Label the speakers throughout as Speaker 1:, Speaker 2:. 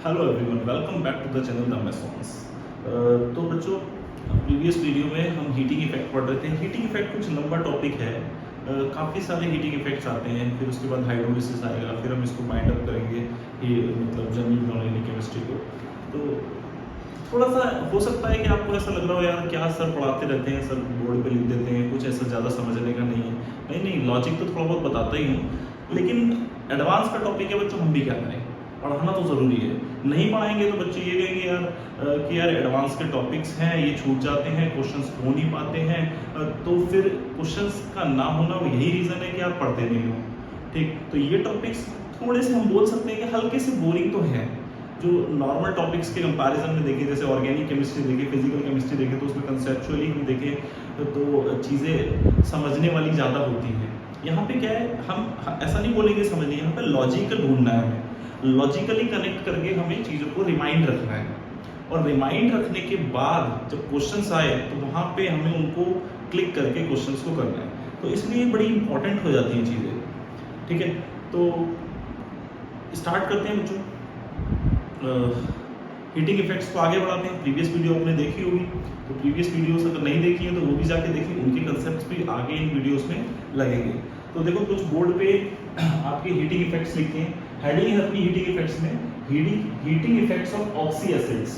Speaker 1: Hello everyone, welcome back to the channel the Maisons. तो बच्चों, previous video में हम हीटिंग इफेक्ट पढ़ रहे थे। हीटिंग इफेक्ट कुछ लंबा टॉपिक है, काफ़ी सारे हीटिंग इफेक्ट्स आते हैं। फिर उसके बाद हाइड्रोलिसिस आएगा, फिर हम इसको बाइंड अप करेंगे ये मतलब जनरल नॉन केमिस्ट्री को। तो थोड़ा सा हो सकता है कि आपको ऐसा लग रहा हो, यार क्या सर पढ़ाते रहते हैं, सर बोर्ड पे लिख देते हैं, कुछ ऐसा ज़्यादा समझने का नहीं है। नहीं, लॉजिक तो थोड़ा बहुत बताता ही हूँ, लेकिन एडवांस का टॉपिक है बच्चों, हम भी क्या करें, पढ़ाना तो ज़रूरी है। नहीं पढ़ाएंगे तो बच्चे ये कहेंगे यार कि यार एडवांस के टॉपिक्स हैं, ये छूट जाते हैं, क्वेश्चंस हो नहीं पाते हैं। तो फिर क्वेश्चंस का ना होना यही रीज़न है कि आप पढ़ते नहीं हो। ठीक, तो ये टॉपिक्स थोड़े से हम बोल सकते हैं कि हल्के से बोरिंग तो है। जो नॉर्मल टॉपिक्स के कंपैरिजन में देखें, जैसे ऑर्गेनिक केमिस्ट्री देखें, फिजिकल केमिस्ट्री देखें, तो उसमें कंसेप्चुअली हम देखें तो चीज़ें समझने वाली ज़्यादा होती हैं। यहाँ पे क्या है, हम ऐसा नहीं बोलेंगे समझने, यहाँ पे लॉजिकल ढूंढना है हमें। लॉजिकली कनेक्ट करके हमें चीज़ों को रिमाइंड रखना है, और रिमाइंड रखने के बाद जब क्वेश्चंस आए तो वहाँ पे हमें उनको क्लिक करके क्वेश्चंस को करना है। तो इसलिए बड़ी इंपॉर्टेंट हो जाती हैं चीज़ें। ठीक है, तो स्टार्ट करते हैं बच्चों। हीटिंग इफेक्ट्स को आगे बढ़ाते हैं। प्रीवियस वीडियो आपने देखी होगी, तो प्रीवियस वीडियोस अगर नहीं देखी है तो वो भी जाके देखिए, उनके कंसेप्ट्स भी आगे इन वीडियोस में लगेंगे। तो देखो, कुछ बोर्ड पे आपके हीटिंग इफेक्ट्स लिखते हैं। हेडिंग है अपनी हीटिंग इफेक्ट्स में, heating effects of oxy acids.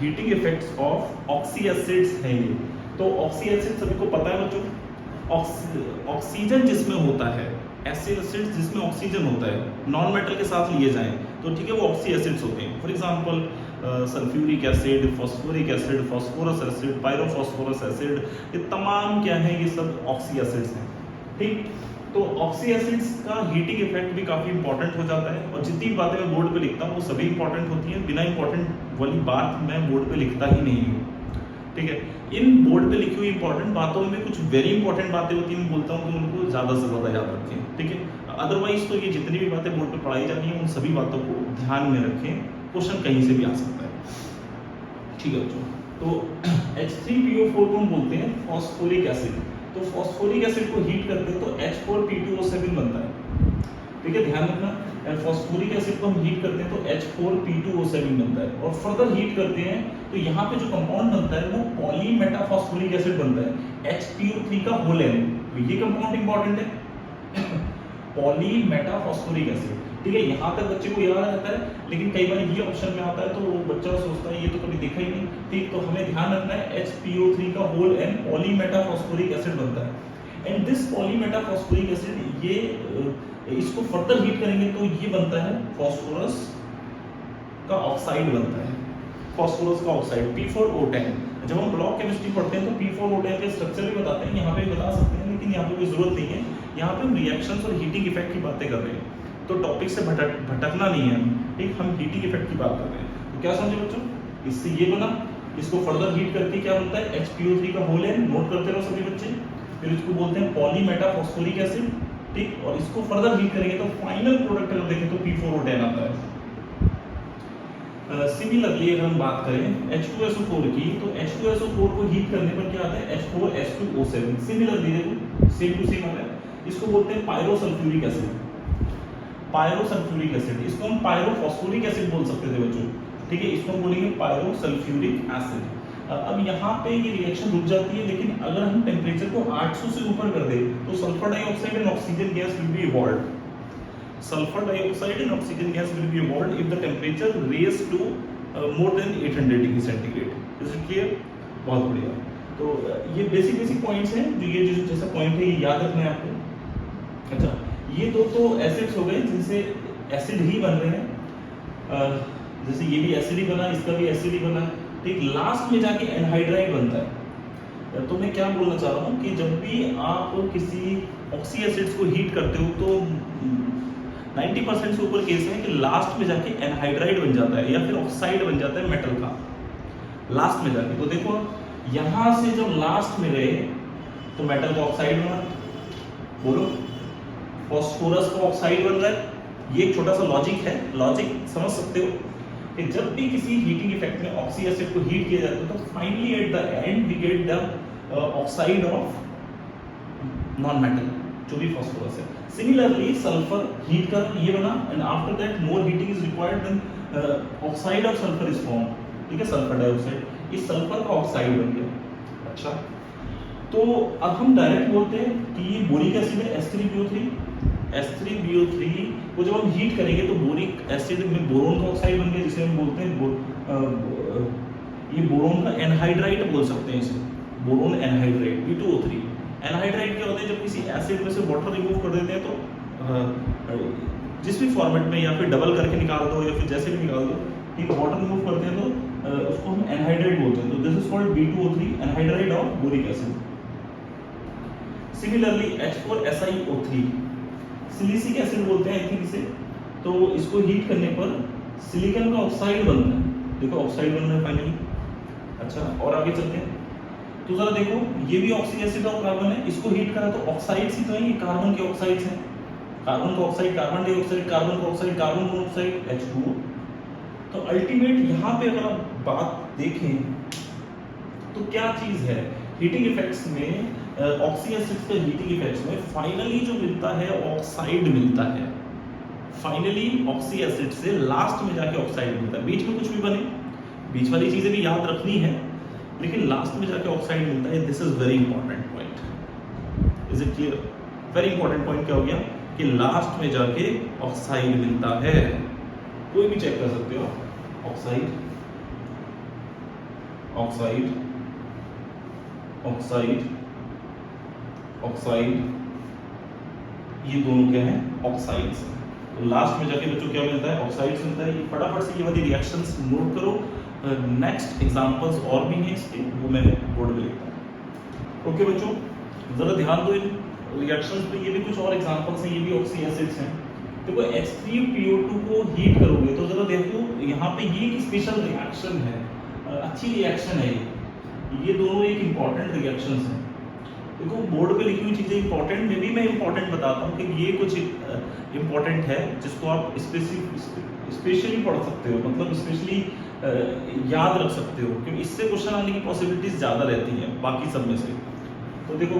Speaker 1: Heating effects of oxy acids है ये। तो ऑक्सी एसिड सभी को पता है बच्चों, ऑक्सीजन जिसमें होता है, एसिड जिसमें ऑक्सीजन होता है, नॉन मेटल के साथ लिए जाएं तो ठीक है, वो ऑक्सी एसिड्स होते हैं। For example sulphuric acid, phosphoric acid, phosphorous acid, pyrophosphorous acid, ये तमाम क्या है, ये सब ऑक्सी एसिड्स हैं। ठीक, तो ऑक्सी एसिड्स का हीटिंग इफेक्ट भी काफ़ी इंपॉर्टेंट हो जाता है, और जितनी बातें मैं बोर्ड पे लिखता हूँ वो सभी इंपॉर्टेंट होती हैं। बिना इंपॉर्टेंट वाली बात मैं बोर्ड पे लिखता ही नहीं हूँ। ठीक है, इन बोर्ड पे लिखी हुई इंपॉर्टेंट बातों में कुछ वेरी इंपॉर्टेंट बातें होती हैं, मैं बोलता हूँ कि उनको ज़्यादा से ज़्यादा याद रखें। ठीक है, अदरवाइज तो ये जितनी भी बातें बोर्ड पे पढ़ाई जा रही हैं उन सभी बातों को ध्यान में रखें, क्वेश्चन कहीं से भी आ सकता है। ठीक है बच्चों, तो H3PO4 को हम बोलते हैं फॉस्फोरिक एसिड। तो फॉस्फोरिक एसिड को हीट करते हैं तो H4P2O7 बनता है। ठीक है, ध्यान रखना, फॉस्फोरिक एसिड को हम हीट करते हैं तो H4P2O7 बनता है, और फर्दर हीट करते हैं तो यहाँ पे जो कंपाउंड बनता है वो पॉलीमेटाफॉस्फोरिक एसिड बनता है, HPO3 का होल एन। ये कंपाउंड इंपॉर्टेंट है, पॉलीमेटाफॉस्फोरिक एसिड। ठीक है, यहाँ तक बच्चे को याद रहता है, लेकिन कई बार ये ऑप्शन में आता है तो बच्चा सोचता है ये तो कभी देखा ही नहीं। ठीक, तो हमें ध्यान रखना है HPO3 का होल एन पॉलीमेटाफॉस्फोरिक एसिड बनता है। एंड दिस पॉलीमेटाफॉस्फोरिक एसिड, ये इसको फर्दर हीट करेंगे तो ये बनता है फॉस्फोरस का ऑक्साइड बनता है, फॉस्फोरस का ऑक्साइड P4O10। जब हम ब्लॉक केमिस्ट्री पढ़ते हैं तो P4O10 के स्ट्रक्चर भी बताते हैं, यहाँ पे भी बता सकते हैं, लेकिन यहाँ पे कोई जरूरत नहीं है। यहाँ पे हम रिएक्शंस और हीटिंग इफेक्ट की बातें कर रहे हैं, तो टॉपिक से भटकना नहीं है। ठीक, हम हीटिंग इफेक्ट की बात कर रहे हैं। तो क्या समझे बच्चों, इससे ये बना, इसको फर्दर हीट करके क्या बनता है, HPO3 का होल एन। नोट करते रहो सभी बच्चे। फिर इसको बोलते हैं पॉलीमेटाफॉस्फोरिक एसिड। ठीक, और इसको फर्दर हीट करेंगे तो फाइनल प्रोडक्ट अगर देखें तो P4O10 आता है। सिमिलरली अगर हम बात करें H2SO4 की, तो H2SO4 को हीट करने पर क्या आता है, H4H2O7। सिमिलरली देखो, सेम टू सेम आता है। इसको बोलते हैं पायरोसल्फ्यूरिक एसिड। पायरोसल्फ्यूरिक एसिड, इसको हम पायरोफॉस्फोरिक एसिड बोल सकते थे बच्चों। ठीक है, इसको हम बोलेंगे पायरोसल्फ्यूरिक एसिड। अब यहाँ पे ये रिएक्शन रुक जाती है, लेकिन अगर हम टेम्परेचर को 800 से ऊपर कर दे तो sulphur dioxide and oxygen gas will be evolved. Sulfur dioxide and oxygen gas will be evolved if the temperature raised to more than 800 degree centigrade. Is it clear? बहुत बढ़िया। तो ये बेसिक पॉइंट्स हैं, जो ये जो जैसा पॉइंट है ये याद रखना है आपको। अच्छा, ये दो तो एसिड्स हो गए जिनसे एसिड ही बन रहे हैं, जैसे ये भी एसिड ही बना, इसका भी एसिड ही बना। ठीक, लास्ट में जाके एनहाइड्राइड बनता है। तो मैं क्या बोलना चाह रहा हूँ कि जब भी आप किसी ऑक्सी एसिड्स को हीट करते हो तो 90% से ऊपर केस है कि लास्ट में जाके एनहाइड्राइड बन जाता है, या फिर ऑक्साइड बन जाता है मेटल का लास्ट में जाके। तो देखो, यहां से जब लास्ट में गए तो मेटल का ऑक्साइड बना, बोलो फॉस्फोरस का ऑक्साइड बन रहा है। ये एक छोटा सा लॉजिक है, लॉजिक समझ सकते हो कि जब भी किसी हीटिंग इफेक्ट में ऑक्सी एसिड को हीट किया जाता है तो finally at the end we get the oxide of non metal. जो भी फास्फोरस है। सिमिलरली सल्फर हीट कर ये बना and after that more heating is required then oxide of sulphur is form, ठीक है, सल्फर डाइऑक्साइड, इस सल्फर का ऑक्साइड बन गया। अच्छा, तो अब हम डायरेक्ट बोलते हैं कि ये बोरिक एसिड है H3PO3, H3PO3 को जब हम हीट करेंगे तो बोरिक एसिड में बोरोन का ऑक्साइड बन गया, जिसे हम बोलते हैं ये बोरोन का एनहाइड्राइड बोल सकते हैं इसे, बोरोन एनहाइड्राइड B2O3। एनहाइड्राइड क्या होते हैं, जब किसी एसिड में से वाटर रिमूव कर देते हैं तो जिस भी फॉर्मेट में या फिर डबल करके निकाल दो या फिर जैसे भी निकाल दो, ठीक है, वाटर रिमूव करते हैं तो उसको हम एनहाइड्राइड बोलते हैं। तो this is called B2O3 anhydride of boric acid. Similarly H4SiO3 silicic acid बोलते हैं आई थिंक इसे, तो इसको हीट करने पर सिलिकॉन का ऑक्साइड बनता है, देखो ऑक्साइड बन रहा है फाइनली। अच्छा, और आगे चलते हैं तो जरा देखो ये भी ऑक्सी एसिड और कार्बन है, इसको हीट करा तो ऑक्साइड्स ही तो है, ये कार्बन के ऑक्साइड्स हैं, कार्बन का ऑक्साइड, कार्बन डाइऑक्साइड, कार्बन का ऑक्साइड, कार्बन मोनोऑक्साइड H2O। तो अल्टीमेट यहाँ पे अगर आप बात देखें तो क्या चीज है, हीटिंग इफेक्ट्स में ऑक्सी एसिड्स के हीटिंग इफेक्ट्स में फाइनली जो मिलता है ऑक्साइड मिलता है, फाइनली ऑक्सी एसिड से लास्ट में जाके ऑक्साइड मिलता है। बीच में कुछ भी बने, बीच वाली चीजें भी याद रखनी है, लेकिन लास्ट में जाके ऑक्साइड मिलता है। This is very important point, is it clear? Very important point क्या हो गया कि लास्ट में जाके ऑक्साइड मिलता है। कोई भी चेक कर सकते हो, ऑक्साइड ऑक्साइड ऑक्साइड ऑक्साइड, ये दोनों क्या है, ऑक्साइड्स। तो लास्ट में जाके बच्चों क्या मिलता है, ऑक्साइड्स मिलता है। ये फटाफट से ये वाली रिएक्शंस नोट करो, नेक्स्ट एग्जांपल्स और भी हैं इसके, वो मैं बोर्ड पे लिखता हूँ। ओके बच्चों, जरा ध्यान दो इन रिएक्शंस पे, ये भी कुछ और एग्जांपल्स हैं, ये भी ऑक्सी एसिड्स हैं। देखो H3PO2 को हीट करोगे तो जरा देखो यहाँ पे ये एक स्पेशल रिएक्शन है, अच्छी रिएक्शन है ये दोनों एक इंपॉर्टेंट रिएक्शंस हैं। देखो बोर्ड पे लिखी हुई चीजें इंपॉर्टेंट में भी मैं इंपॉर्टेंट बताता हूँ कि ये कुछ इंपॉर्टेंट है जिसको आप स्पेशली पढ़ सकते हो, मतलब स्पेशली याद रख सकते हो, क्योंकि इससे क्वेश्चन आने की पॉसिबिलिटीज ज्यादा रहती हैं बाकी सब में से। तो देखो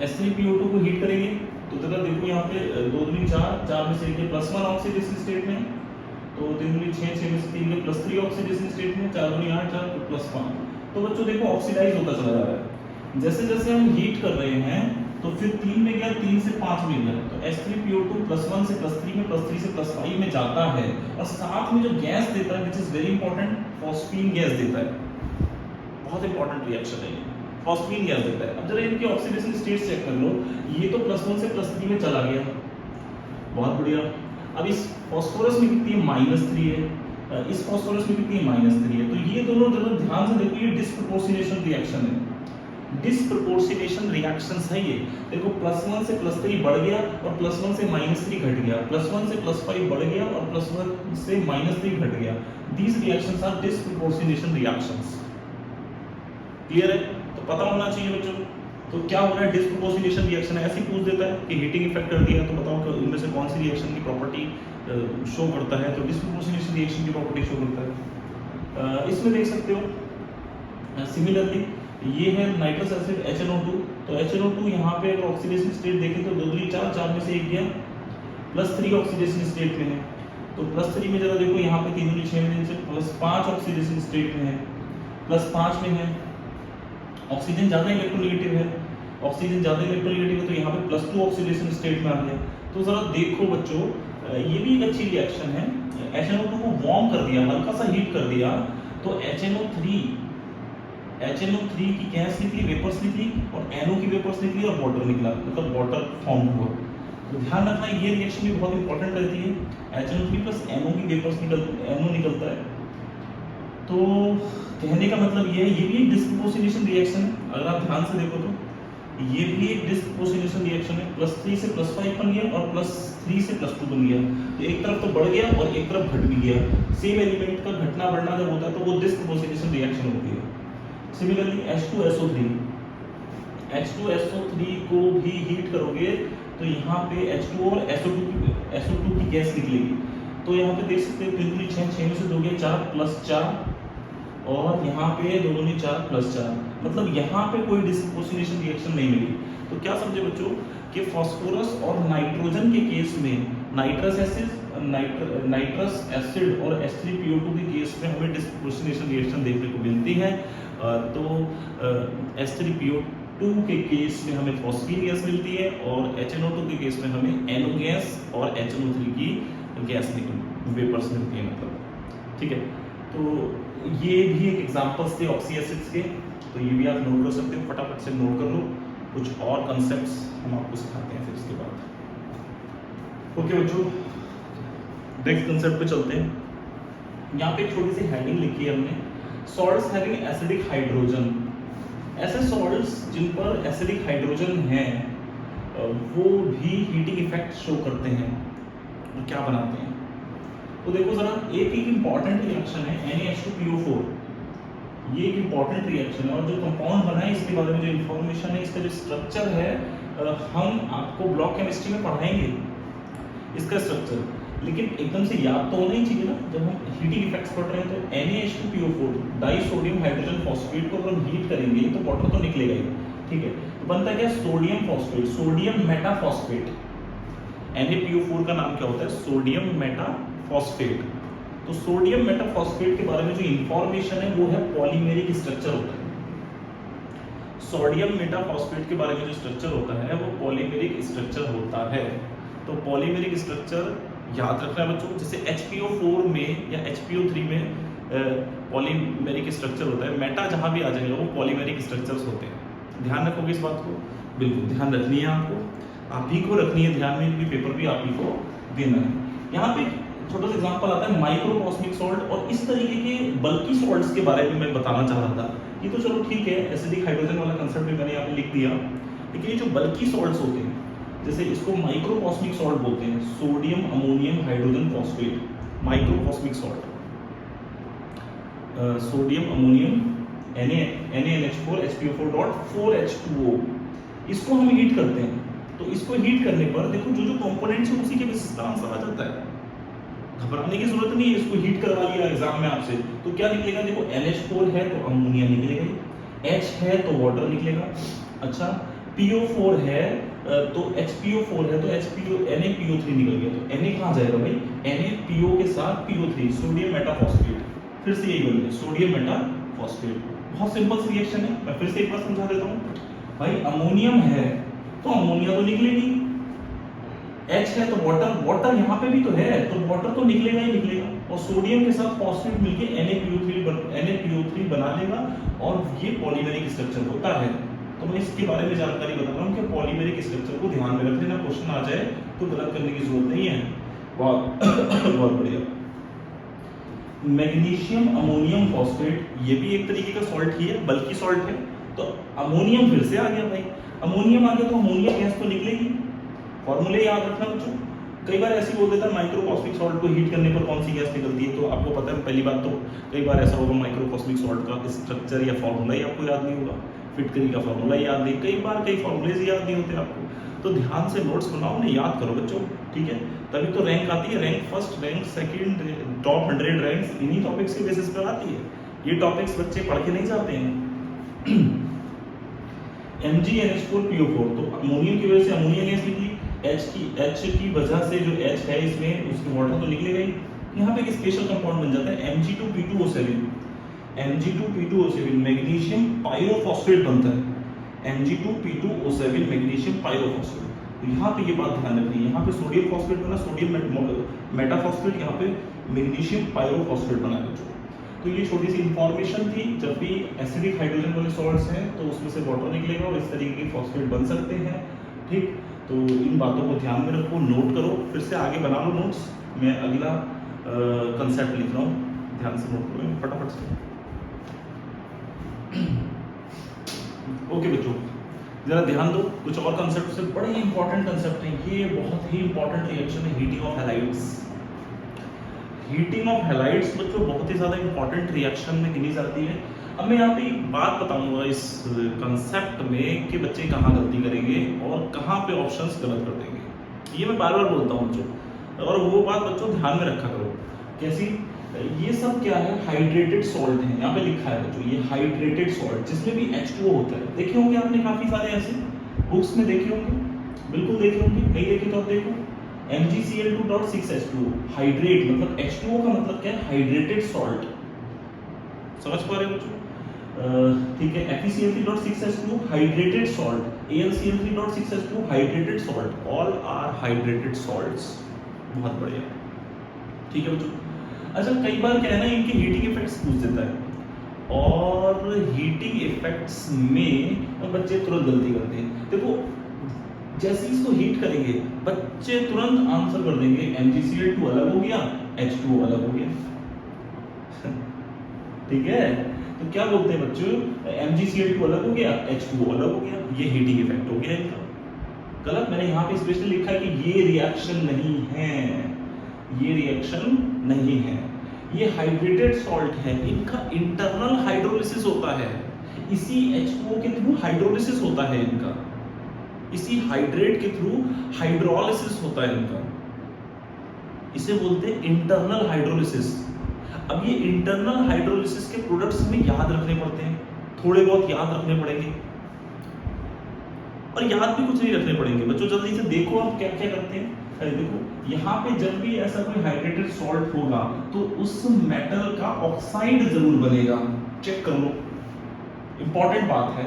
Speaker 1: H3PO2 को हीट करेंगे तो जरा देखो यहाँ पे 2 दूनी 4, 4 में से एक +1 ऑक्सीडेशन स्टेट में, तो 3 दूनी 6, 6 में से 3 +3 ऑक्सीडेशन स्टेट में, 4 दूनी 8, 4 तो +5। तो बच्चों देखो ऑक्सीडाइज होता चला जा रहा है, जैसे जैसे हम हीट कर रहे हैं तो फिर 3 में गया, 3 से 5 में गया, तो H3PO2 +1 से +3 में, +3 से +5 में जाता है, और साथ में जो गैस देता है, which is very important, phosphine gas देता है। बहुत इंपॉर्टेंट रिएक्शन है ये, फॉस्फीन गैस देता है। अब जरा इनके ऑक्सीडेशन स्टेट चेक कर लो, ये तो +1 से +3 में चला गया, बहुत बढ़िया। अब इस फास्फोरस में कितनी है, -3 है, इस फास्फोरस में कितनी है, -3 है। तो ये दोनों जरा ध्यान से देखो, ये डिस्प्रोपोर्शनेशन रिएक्शन है, डिस्प्रोपोर्शनेशन रिएक्शंस है ये। देखो +1 से +3 बढ़ गया और +1 से -3 घट गया, +1 से +5 बढ़ गया और +1 से -3 घट गया। These reactions are disproportionation reactions. Clear है? तो पता होना चाहिए बच्चों। तो क्या हो रहा है, डिस्प्रोपोर्शनेशन रिएक्शन है, ऐसे ही पूछ देता है कि हीटिंग इफेक्ट कर दिया, तो बताओ कि इनमें से कौन सी रिएक्शन की प्रॉपर्टी शो करता है, तो डिस्प्रोपोर्शनेशन रिएक्शन की प्रॉपर्टी शो करता है। इसमें देख सकते हो सिमिलरली ये है नाइट्रस एसिड HNO2, तो HNO2 यहाँ पे अगर ऑक्सीडेशन स्टेट देखें तो 2 दूनी 4, 4 में से एक गया, +3 ऑक्सीडेशन स्टेट में है, तो +3 में जरा देखो यहाँ पे 3 दूनी 6 में से +5 ऑक्सीडेशन स्टेट में है, +5 में है, ऑक्सीजन ज्यादा इलेक्ट्रोनेगेटिव है, ऑक्सीजन ज्यादा इलेक्ट्रोनेगेटिव है, तो यहाँ पे +2 ऑक्सीडेशन स्टेट में आ गया। तो जरा देखो बच्चों, ये भी एक अच्छी रिएक्शन है, HNO2 को वार्म कर दिया, हल्का सा हीट कर दिया, तो HNO3 की गैस निकली, वेपर्स निकली, और NO की वेपर्स निकली और वाटर निकला, मतलब वाटर फॉर्म हुआ। तो ध्यान रखना ये रिएक्शन भी बहुत इंपॉर्टेंट रहती है, HNO3 प्लस NO की वेपर्स NO निकलता है। तो कहने का मतलब ये है, ये भी एक डिस्प्रोपोर्शनेशन रिएक्शन है, अगर आप ध्यान से देखो तो ये भी एक डिस्प्रोपोर्शनेशन रिएक्शन है, +3 से +5 बन गया और +3 से +2 बन गया, तो एक तरफ तो बढ़ गया और एक तरफ घट भी गया। सेम एलिमेंट का घटना बढ़ना जब होता है तो वो डिस्प्रोपोर्शनेशन रिएक्शन होती है। सिमिलरली H2SO3 को भी हीट करोगे तो यहाँ पे H2 और SO2 की गैस निकलेगी, तो यहाँ पे देख सकते हो 3 दूनी 6, 6 में से 2 गया 4 +4, और यहाँ पे 2 दूनी 4 +4, मतलब यहाँ पे कोई डिस्प्रोपोर्शनेशन रिएक्शन नहीं मिली। तो क्या समझे बच्चों, कि फास्फोरस और नाइट्रोजन के केस में नाइट्रस एसिड और H3PO2 के केस में हमें डिस्प्रोपोर्शनेशन रिएक्शन देखने को मिलती है। तो H3PO2 के केस में हमें फॉस्फीन गैस मिलती है और HNO2 के केस में हमें NO गैस और HNO3 की गैस वेपर्स मिलती है, मतलब ठीक है। तो ये भी एक एग्जांपल्स थे ऑक्सी एसिड्स के, तो ये भी आप नोट कर सकते हो, फटाफट से नोट कर लो। कुछ और कंसेप्ट्स हम आपको सिखाते हैं फिर इसके बाद। ओके बच्चों, नेक्स्ट कंसेप्ट पे चलते हैं। यहाँ पे एक छोटी सी हेडिंग लिखी है हमने, सॉल्ट्स हैविंग एसिडिक हाइड्रोजन। ऐसे सॉल्ट्स जिन पर एसिडिक हाइड्रोजन है वो भी हीटिंग इफेक्ट शो करते हैं और क्या बनाते हैं। तो देखो जरा, एक इंपॉर्टेंट रिएक्शन है NaH2PO4, ये एक इंपॉर्टेंट रिएक्शन है और जो कंपाउंड बना है इसके बारे में जो इंफॉर्मेशन है, इसका जो स्ट्रक्चर है हम आपको ब्लॉक केमिस्ट्री में पढ़ाएंगे इसका स्ट्रक्चर, लेकिन एकदम से याद तो होना ही चाहिए ना। जब हम हीटिंग इफेक्ट्स पढ़ रहे हैं तो NaH2PO4 डाइसोडियम हाइड्रोजन फॉस्फेट को अगर हम हीट करेंगे तो वाटर तो निकलेगा ही, ठीक है। तो बनता क्या, सोडियम फॉस्फेट, सोडियम मेटाफॉस्फेट। NaPO4 का नाम क्या होता है, सोडियम मेटाफॉस्फेट। तो सोडियम मेटाफॉस्फेट के बारे में जो इंफॉर्मेशन है वो है पॉलीमेरिक स्ट्रक्चर होता है। सोडियम मेटाफॉस्फेट के बारे में जो स्ट्रक्चर होता है वो पॉलीमेरिक स्ट्रक्चर होता है। तो पॉलीमेरिक स्ट्रक्चर याद रखना है बच्चों, जैसे HPO4 में या HPO3 में पॉलीमेरिक स्ट्रक्चर होता है, मेटा जहां भी आ जाएगा वो पॉलीमेरिक स्ट्रक्चर्स होते हैं। ध्यान रखोगे इस बात को, बिल्कुल ध्यान रखनी है आपको, आप ही को रखनी है ध्यान में, भी पेपर भी आप ही को देना है। यहाँ पे छोटा सा एग्जांपल आता है माइक्रोकॉस्मिक सॉल्ट, और इस तरीके के बल्की सॉल्ट्स के बारे में मैं बताना चाह रहा था। ये तो चलो ठीक है, एसिडिक हाइड्रोजन वाला कंसेप्ट भी मैंने यहाँ पे लिख दिया, लेकिन ये जो बल्की सॉल्ट्स होते हैं, जैसे इसको माइक्रोकॉस्मिक सॉल्ट बोलते हैं, sodium ammonium hydrogen phosphate, microcosmic salt, sodium ammonium NaNH4 HPO4.4H2O, इसको हम हीट करते हैं। तो इसको हीट करने पर देखो जो जो कंपोनेंट्स हैं उसी के बेसिस पर आंसर आ जाता है, घबराने की जरूरत नहीं है। इसको हीट करवा लिया एग्जाम में आपसे तो क्या निकलेगा, देखो NH4 है तो अमोनिया निकलेगा, H है तो वाटर निकलेगा, अच्छा PO4 है तो HPO4 है तो NaPO3 निकल गया। तो Na कहाँ जाएगा भाई, NaPO के साथ PO3, सोडियम मेटाफॉस्फेट, फिर से यही बन गया सोडियम मेटाफॉस्फेट। बहुत सिंपल रिएक्शन है, मैं फिर से एक बार समझा देता हूँ भाई। अमोनियम है तो अमोनिया तो निकलेगी, H है तो वाटर, वाटर यहाँ पे भी तो है तो वाटर तो निकलेगा ही निकलेगा, और सोडियम के साथ फॉस्फेट मिलके NaPO3 बना लेगा, और ये पॉलीमेरिक स्ट्रक्चर होता है। तो मैं इसके बारे में जानकारी बता रहा हूँ कि पॉलीमेरिक स्ट्रक्चर को ध्यान में रख लेना, क्वेश्चन आ जाए तो गलत करने की जरूरत नहीं है। बहुत बहुत बढ़िया। मैग्नीशियम अमोनियम फॉस्फेट, ये भी एक तरीके का सॉल्ट ही है, बल्कि सॉल्ट है। तो अमोनियम फिर से आ गया भाई, अमोनियम आ गया तो अमोनिया गैस तो निकलेगी, फॉर्मूले याद रखना बच्चों। कई बार ऐसे बोल देता है माइक्रोकॉस्मिक सॉल्ट को हीट करने पर कौन सी गैस निकलती है, तो आपको पता है पहली बात तो कई बार ऐसा होगा माइक्रोकॉस्मिक सॉल्ट का स्ट्रक्चर या फॉर्मूला ही आपको याद नहीं होगा, फिटकरी का फॉर्मूला याद नहीं, कई बार कई फॉर्मूलेज याद नहीं होते आपको। तो ध्यान से नोट्स बनाओ, उन्हें याद करो बच्चों, ठीक है, तभी तो रैंक आती है। Rank first, rank second, top 100 ranks इन्हीं टॉपिक्स के बेसिस पर आती है। ये टॉपिक्स बच्चे पढ़ के नहीं जाते हैं। MgNH4PO4, तो अमोनियम की वजह से अमोनिया गैस निकली, H की वजह से जो H है इसमें उसके वाटर तो निकलेगा ही। यहाँ पे एक स्पेशल कंपाउंड बन जाता है Mg2P2O7, Mg2P2O7 मैग्नीशियम पायरोफॉस्फेट बनता है, Mg2P2O7 मैग्नीशियम पायरोफॉस्फेट। तो यहाँ पे ये बात ध्यान रखनी है, यहाँ पे सोडियम फॉस्फेट बना, सोडियम मेटाफॉस्फेट, यहाँ पे मैग्नीशियम पायरोफॉस्फेट बना है। तो ये छोटी सी इंफॉर्मेशन थी, जब भी एसिडिक हाइड्रोजन वाले सॉल्ट्स हैं तो उसमें से वाटर निकलेगा और इस तरीके के फॉस्फेट बन सकते हैं, ठीक। तो इन बातों को ध्यान में रखो, नोट करो, फिर से आगे बना लो नोट्स। मैं अगला कंसेप्ट लिख रहा हूँ, ध्यान से नोट करो फटाफट से। ओके बच्चों, जरा ध्यान दो, कुछ और कंसेप्ट से बड़े ही इंपॉर्टेंट कंसेप्ट है, ये बहुत ही इंपॉर्टेंट रिएक्शन है heating of halides. Heating of halides बच्चों बहुत ही ज्यादा इंपॉर्टेंट रिएक्शन में गिनी जाती है। अब मैं यहाँ पे एक बात बताऊंगा इस कंसेप्ट में कि बच्चे कहाँ गलती करेंगे और कहाँ पे ऑप्शंस गलत कर देंगे, ये मैं बार बार बोलता हूँ बच्चों, और वो बात बच्चों ध्यान में रखा करो। कैसी, ये सब क्या है, हाइड्रेटेड सॉल्ट है, यहाँ पे लिखा है बच्चों ये हाइड्रेटेड सॉल्ट, जिसमें भी H2O होता है। देखे होंगे आपने काफी सारे ऐसे बुक्स में देखे होंगे, बिल्कुल देख रहे होंगे, नहीं देखे तो आप देखो, MgCl2.6H2 हाइड्रेट, मतलब H2O का मतलब क्या है, हाइड्रेटेड सॉल्ट, समझ पा रहे हो बच्चों? ठीक है, FeCl3.6H2 hydrated salt, AlCl3.6H2 hydrated salt, all are hydrated salts. बहुत बढ़िया, ठीक है बच्चों। अच्छा, कई बार क्या है ना, इनके हीटिंग इफेक्ट्स पूछ देता है, और हीटिंग इफेक्ट्स में बच्चे तुरंत गलती करते हैं। देखो, जैसे इसको हीट करेंगे बच्चे तुरंत आंसर कर देंगे MgCl2 अलग हो गया, H2O अलग हो गया। ठीक है, तो क्या बोलते हैं बच्चों, MgCl2 अलग हो गया, H2O अलग हो गया, ये हीटिंग इफेक्ट हो गया इनका। गलत, मैंने यहाँ पे स्पेशली लिखा है कि ये रिएक्शन नहीं है, ये रिएक्शन नहीं है, ये हाइड्रेटेड सॉल्ट है, इनका इंटरनल हाइड्रोलिसिस होता है, इसी H2O के थ्रू हाइड्रोलिसिस होता है इनका, इसी हाइड्रेट के थ्रू हाइड्रोलिसिस होता है इनका, इसे बोलते हैं इंटरनल हाइड्रोलिसिस। अब ये इंटरनल हाइड्रोलिसिस के प्रोडक्ट्स हमें याद रखने पड़ते हैं, थोड़े बहुत याद रखने पड़ेंगे, और याद भी कुछ नहीं रखने पड़ेंगे बच्चों, जल्दी से देखो आप क्या क्या करते हैं। देखो, यहाँ पे जब भी ऐसा कोई हाइड्रेटेड सॉल्ट होगा तो उस मेटल का ऑक्साइड जरूर बनेगा, चेक कर लो, इंपॉर्टेंट बात है,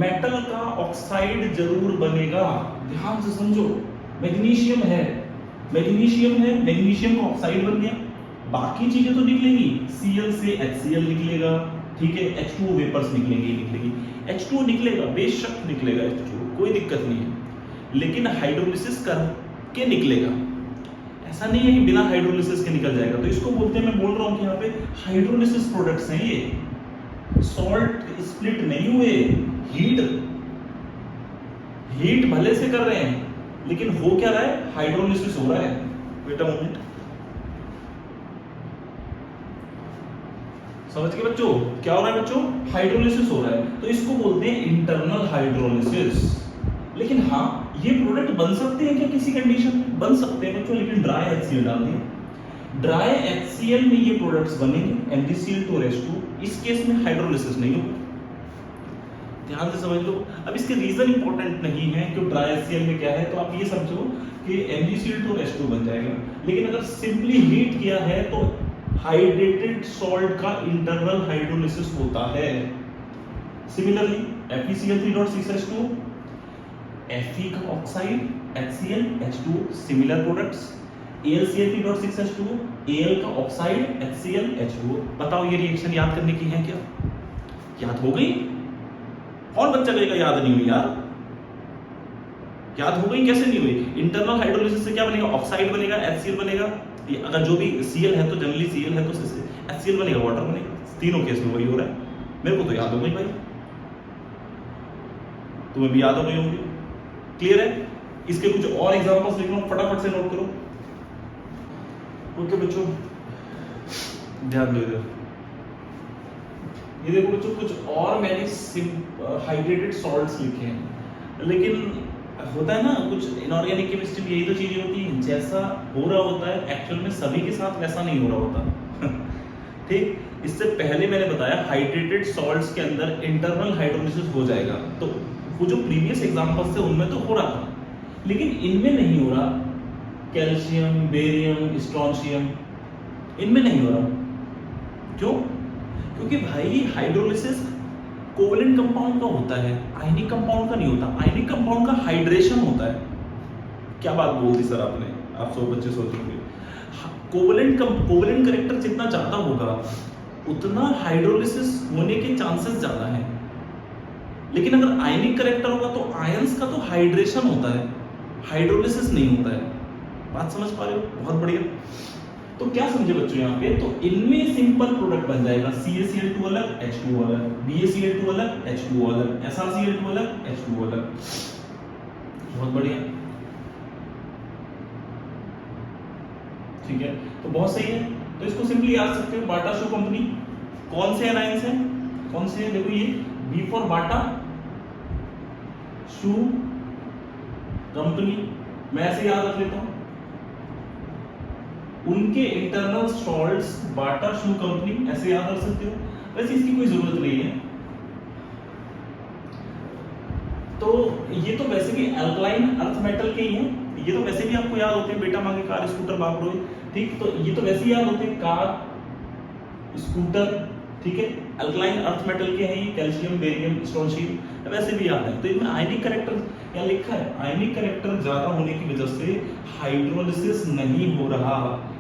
Speaker 1: मेटल का ऑक्साइड जरूर बनेगा, ध्यान से समझो। मैग्नीशियम है, मैग्नीशियम का ऑक्साइड बन गया, बाकी चीजें तो निकलेंगी, Cl से HCl निकलेगा, ठीक है, H2O वेपर्स निकलेगी, H2O निकलेगा, बेशक निकलेगा H2O, कोई दिक्कत नहीं है, लेकिन हाइड्रोलिसिस करके निकलेगा, ऐसा नहीं है कि बिना हाइड्रोलिसिस के निकल जाएगा। तो इसको बोलते हैं, मैं बोल रहा हूं कि यहाँ पे हाइड्रोलिसिस प्रोडक्ट्स हैं ये, सॉल्ट स्प्लिट नहीं हुए, हीट भले से कर रहे हैं, लेकिन हो क्या रहा है, हाइड्रोलिसिस हो रहा है। वेट अ मोमेंट, समझ गए बच्चों, क्या हो रहा है बच्चों, हाइड्रोलिसिस हो रहा है, तो इसको बोलते हैं इंटरनल हाइड्रोलिसिस। लेकिन हाँ, ये प्रोडक्ट बन सकते हैं क्या, किसी कंडीशन में बन सकते हैं बच्चों, लेकिन ड्राई HCl डाल दिया, ड्राई HCl में ये प्रोडक्ट्स बनेंगे, MgCl2 और H2, इस केस में हाइड्रोलिसिस नहीं होगा, ध्यान से समझ लो। अब इसके रीजन इंपॉर्टेंट नहीं है कि ड्राई HCl में क्या है, तो आप ये समझो कि MgCl2 और H2 बन जाएगा, लेकिन अगर सिंपली हीट किया है तो हाइड्रेटेड सॉल्ट का इंटरनल हाइड्रोलिसिस होता है। सिमिलरली FeCl3.6H2, Fe का oxide, HCl, H2, similar products, AlCl3.6H2, Al का ऑक्साइड, HCl, H2O। बताओ ये रिएक्शन याद करने की है क्या, याद हो गई? और बच्चा कहेगा याद नहीं हुई यार, याद हो गई, कैसे नहीं हुई? इंटरनल हाइड्रोलिसिस से क्या बनेगा, ऑक्साइड बनेगा, HCl बनेगा, अगर जो भी Cl है तो जनरली Cl है तो HCl बनेगा, वाटर बनेगा, तीनों केस में वही हो रहा है। मेरे को तो याद हो गई भाई, तुम्हें भी याद हो गई होंगी, क्लियर है? इसके कुछ और एग्जांपल्स लिख लो, फटाफट से नोट करो। ओके बच्चों, ध्यान दो इधर, ये देखो बच्चों, कुछ और मैंने हाइड्रेटेड सॉल्ट्स लिखे हैं, लेकिन होता है ना कुछ इनऑर्गेनिक केमिस्ट्री में यही तो चीजें होती हैं, जैसा हो रहा होता है एक्चुअल में सभी के साथ वैसा नहीं हो रहा होता। ठीक, इससे पहले मैंने बताया हाइड्रेटेड सॉल्ट्स के अंदर इंटरनल हाइड्रोलिसिस हो जाएगा, तो वो जो प्रीवियस एग्जांपल्स थे उनमें तो हो रहा था, लेकिन इनमें नहीं हो रहा, कैल्शियम, बेरियम, स्ट्रोंशियम, इनमें नहीं हो रहा। क्यों? क्योंकि भाई हाइड्रोलिसिस कोवलेंट कंपाउंड का होता है, आयनिक कंपाउंड का नहीं होता, आयनिक कंपाउंड का हाइड्रेशन होता है। क्या बात बोल दी सर आपने, आप सब बच्चे सोचेंगे कोवलेंट कैरेक्टर जितना ज्यादा होगा उतना हाइड्रोलिसिस होने के चांसेस ज्यादा हैं, लेकिन अगर आयनिक कैरेक्टर होगा तो आयंस का तो हाइड्रेशन होता है, हाइड्रोलिसिस नहीं होता है। बात समझ पा रहे हो? बहुत बढ़िया। तो क्या समझे बच्चों यहाँ पे, तो इनमें सिंपल प्रोडक्ट बन जाएगा, CaCl2 अलग, H2O अलग, BaCl2 अलग, H2O अलग, SrCl2 अलग, H2O अलग। बहुत बढ़िया, ठीक है, तो बहुत सही है। तो इसको सिंपली याद सकते हो, बाटा शू कंपनी, कौन से एनाइंस हैं, कौन से हैं, देखो ये B for Bata shoe company, मैं ऐसे याद रख लेता हूं, उनके इंटरनल सॉल्ट्स बाटा शू कंपनी, ऐसे याद रख सकते हो। वैसे इसकी कोई जरूरत नहीं है। तो ये तो वैसे भी अल्कलाइन अर्थ मेटल के ही हैं, ये तो वैसे भी आपको याद होते हैं, बेटा मांगे कार स्कूटर बाप रोए, ठीक, तो ये तो वैसे ही याद होते हैं, कार स्कूटर, ठीक है, अल्कलाइन अर्थ मेटल के हैं ये, कैल्शियम बेरियम स्टोनशील, वैसे भी याद है। तो इनमें आयनिक कैरेक्टर क्या लिखा है, आयनिक कैरेक्टर ज्यादा होने की वजह से हाइड्रोलिसिस नहीं हो रहा,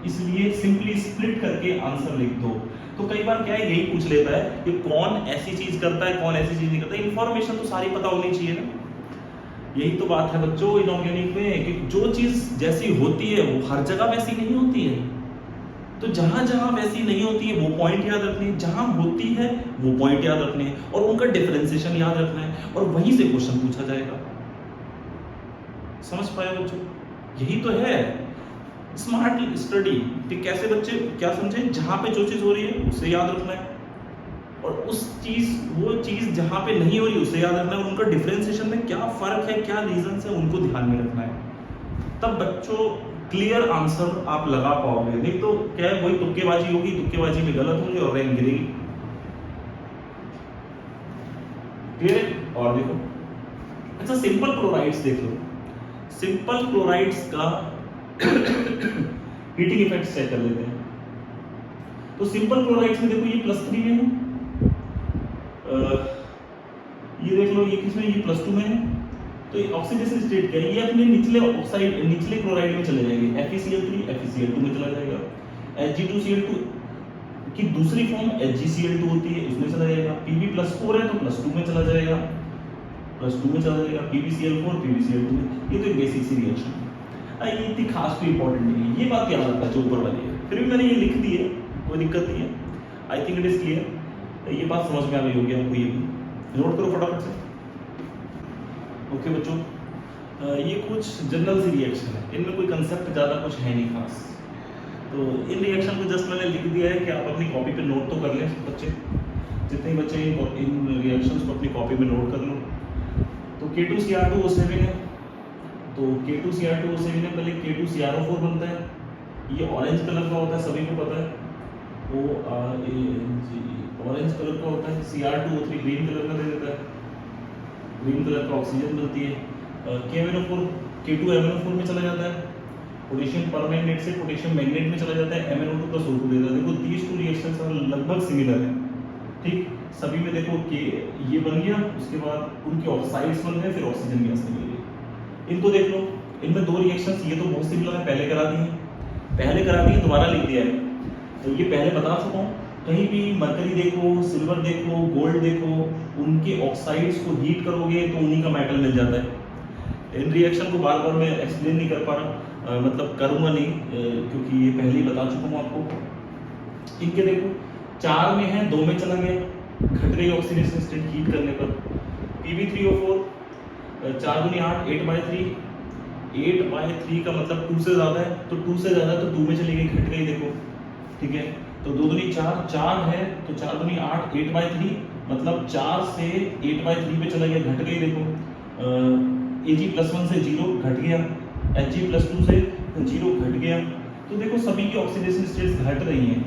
Speaker 1: इसलिए सिंपली स्प्लिट करके आंसर लिख दो। तो कई बार क्या है, यही पूछ लेता है कि कौन ऐसी चीज करता है, कौन ऐसी चीज नहीं करता, इंफॉर्मेशन तो सारी पता होनी चाहिए ना। यही तो बात है बच्चों इनऑर्गेनिक में, कि जो चीज जैसी होती है वो हर जगह वैसी नहीं होती है, तो जहां जहां वैसी नहीं होती है वो पॉइंट याद रखने हैं, जहां होती है वो पॉइंट याद रखने हैं, और उनका डिफरेंशिएशन याद रखना है, और वहीं से क्वेश्चन पूछा जाएगा। समझ पाए बच्चों, यही तो है स्मार्ट स्टडी कि कैसे बच्चे क्या समझे, जहां पे जो चीज हो रही है उसे याद रखना है, और वो चीज जहां पे नहीं हो रही उसे याद रखना है, और उनका डिफरेंशिएशन में क्या फर्क है, क्या रीजन है, उनको ध्यान में रखना है। तब बच्चों क्लियर आंसर आप लगा पाओगे, नहीं तो क्या है, वही तुक्केबाजी होगी, तुक्केबाजी में गलत होंगे और रैंक गिरेगी। क्लियर है? और देखो, अच्छा सिंपल क्लोराइड्स देख लो, सिंपल क्लोराइड्स का हीटिंग इफेक्ट चेक कर लेते हैं। तो सिंपल क्लोराइड्स में देखो ये +3 में है, ये देख लो ये किसमें, ये +2 में है, तो ये ऑक्सीडेशन स्टेट क्या है, ये अपने निचले ऑक्साइड, निचले क्लोराइड में चले जाएंगे, FeCl3 FeCl2 में चला जाएगा, Hg2Cl2 की दूसरी फॉर्म HgCl2 होती है, उसमें चला जाएगा, Pb+4 है तो +2 में चला जाएगा, +2 में चला जाएगा, PbCl4 PbCl2 में। ये तो एक बेसिक सी रिएक्शन है, ये इतनी खास कोई इंपॉर्टेंट नहीं है, ये बात याद रखना जो ऊपर वाली है, फिर भी मैंने ये लिख दी है, कोई दिक्कत नहीं है, I think it is clear, ये बात समझ में आ गई होगी आपको, ये नोट करो फटाफट से। ओके बच्चों, ये कुछ जनरल सी रिएक्शन है, इनमें कोई कंसेप्ट ज़्यादा कुछ है नहीं खास, तो इन रिएक्शन को जस्ट मैंने लिख दिया है कि आप अपनी कॉपी पे नोट तो कर लें बच्चे, जितने बच्चे इन रिएक्शंस को अपनी कॉपी में नोट कर लो। तो K2Cr2O7 है, तो K2Cr2O7 है, पहले K2CrO4 बनता है, ये ऑरेंज कलर का होता है, सभी को पता है, ORANG ऑरेंज कलर का होता है, Cr2O3 ग्रीन कलर का दे देता है, ग्रीन कलर का ऑक्सीजन मिलती है, KMnO4 K2MnO4 में चला जाता है, पोटेशियम परमैंगनेट से पोटेशियम मैग्नेट में चला जाता है, MnO2+O2 देता है। देखो these two reactions लगभग सिमिलर है, ठीक, सभी में देखो कि ये बन गया, उसके बाद उनके ऑक्साइड्स बन गए, फिर ऑक्सीजन गैस निकल गई। इनको देख लो, इनमें दो रिएक्शंस ये तो बहुत सिमिलर है, पहले करा दी है, दोबारा लिख दिया है, तो ये पहले बता चुका हूँ। कहीं भी मरकरी देखो, सिल्वर देखो, गोल्ड देखो, उनके ऑक्साइड्स को हीट करोगे तो उन्हीं का मेटल मिल जाता है। इन रिएक्शन को बार बार मैं एक्सप्लेन नहीं कर पा रहा, मतलब करूँगा नहीं, क्योंकि ये पहले ही बता चुका हूँ आपको। इनके देखो 4 में है, 2 में चला गया, घट गई ऑक्सीडेशन स्टेट हीट करने पर। Pb3O4 4 दूनी 8, 8/3, 8/3 का मतलब 2 से ज़्यादा है, तो 2 से ज़्यादा तो 2 में चली गई, घट गई, देखो, ठीक है। तो 2 दूनी 4, 4 है तो 4 दूनी 8, 8/3 मतलब 4 से 8/3 पे चला गया, घट गई, देखो, Ag+1 से 0 घट गया, Hg+2 से 0 घट गया। तो देखो सभी की ऑक्सीडेशन स्टेट्स घट रही हैं,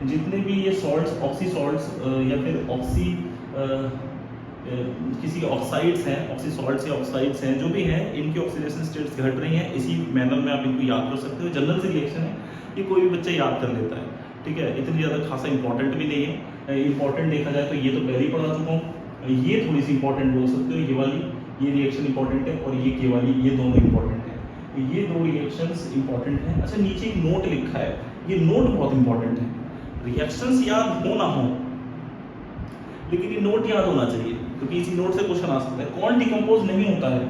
Speaker 1: जितने भी ये सॉल्ट्स, ऑक्सी सॉल्ट्स या फिर ऑक्सी किसी ऑक्साइड्स हैं, ऑक्सी सॉल्ट्स या ऑक्साइड्स हैं, जो भी हैं, इनकी ऑक्सीडेशन स्टेट्स घट रही हैं। इसी मैनर में आप इनको याद कर सकते हो, जनरल से रिएक्शन है, ये कोई भी बच्चा याद कर लेता है, ठीक है, इतनी ज़्यादा खासा इंपॉर्टेंट भी नहीं है। इंपॉर्टेंट देखा जाए तो ये तो पहले ही पढ़ा चुका हूँ, ये थोड़ी सी इंपॉर्टेंट बोल सकते हो, ये वाली, ये रिएक्शन इंपॉर्टेंट है, और ये वाली, ये दोनों इंपॉर्टेंट है, ये दो रिएक्शंस इंपॉर्टेंट हैं। अच्छा नीचे एक नोट लिखा है, ये नोट बहुत इंपॉर्टेंट है, रिएक्शंस याद हो ना हो, लेकिन ये नोट याद होना चाहिए, क्योंकि इसी नोट से क्वेश्चन आ सकता है। कौन डिकम्पोज नहीं होता है?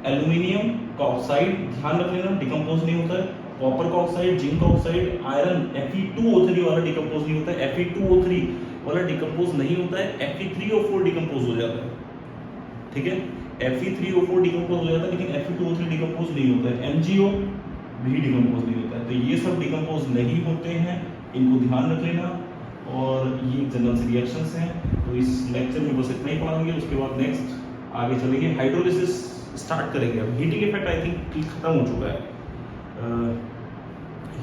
Speaker 1: एल्यूमिनियम का ऑक्साइड, ध्यान रख लेना, डिकम्पोज नहीं होता है। कॉपर का ऑक्साइड, जिंक का ऑक्साइड, आयरन Fe2O3 वाला डिकम्पोज नहीं होता है, Fe2O3 वाला डिकम्पोज नहीं होता है, Fe3O4 डिकम्पोज हो जाता है, ठीक है, Fe3O4 डिकम्पोज हो जाता है, लेकिन Fe2O3 डिकम्पोज नहीं होता है, MgO भी डिकम्पोज नहीं होता है। तो ये सब डिकम्पोज नहीं होते हैं, इनको ध्यान रख लेना। और ये जनरल से रिएक्शंस हैं, तो इस लेक्चर में बस इतना ही पढ़ाएंगे, उसके बाद नेक्स्ट आगे चलेंगे, हाइड्रोलिसिस स्टार्ट करेंगे। अब हीटिंग इफेक्ट आई थिंक खत्म हो चुका है।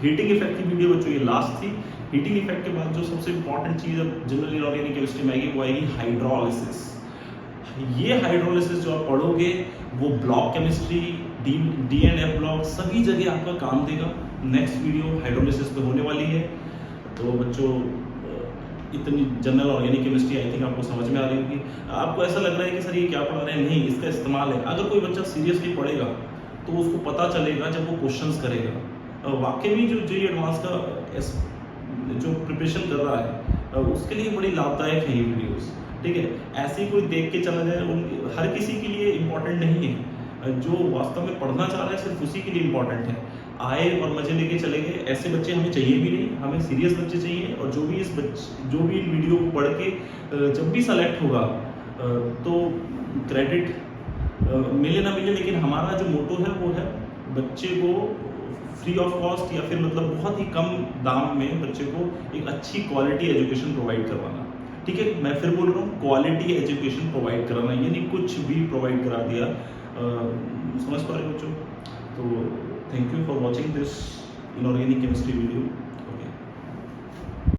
Speaker 1: हीटिंग इफेक्ट की वीडियो बच्चों ये लास्ट थी। हीटिंग इफेक्ट के बाद जो सबसे इंपॉर्टेंट चीज़ अब जनरल इनऑर्गेनिक केमिस्ट्री में आएगी वो आएगी हाइड्रोलिसिस। ये हाइड्रोलिसिस जो आप पढ़ोगे वो block chemistry, D and F block सभी जगह आपका काम देगा। नेक्स्ट वीडियो हाइड्रोलिसिस पे होने वाली है। तो बच्चों इतनी general organic chemistry I think आपको समझ में आ रही होगी। आपको ऐसा लग रहा है कि सर ये क्या पढ़ा रहे हैं, नहीं, इसका इस्तेमाल है। अगर कोई बच्चा सीरियसली पढ़ेगा तो उसको पता चलेगा जब वो क्वेश्चंस करेगा। वाकई में जो ये एडवांस का जो प्रिपरेशन कर रहा है उसके लिए बड़ी लाभदायक है ये वीडियोस। ठीक है, ऐसे ही कोई देख के चला जाए हर किसी के लिए इम्पोर्टेंट नहीं है। जो वास्तव में पढ़ना चाह रहा है सिर्फ उसी के लिए इम्पोर्टेंट है। आए और मजे लेके चले गए, ऐसे बच्चे हमें चाहिए भी नहीं। हमें सीरियस बच्चे चाहिए। और जो भी इन वीडियो को पढ़ के जब भी सेलेक्ट होगा तो क्रेडिट मिले ना मिले, लेकिन हमारा जो मोटो है वो है बच्चे को फ्री ऑफ कॉस्ट या फिर मतलब बहुत ही कम दाम में बच्चे को एक अच्छी क्वालिटी एजुकेशन प्रोवाइड करवाना। ठीक है, मैं फिर बोल रहा हूँ, क्वालिटी एजुकेशन प्रोवाइड कराना, ये नहीं कुछ भी प्रोवाइड करा दिया। समझ पा रहे हो बच्चों? तो thank you for watching this inorganic chemistry video.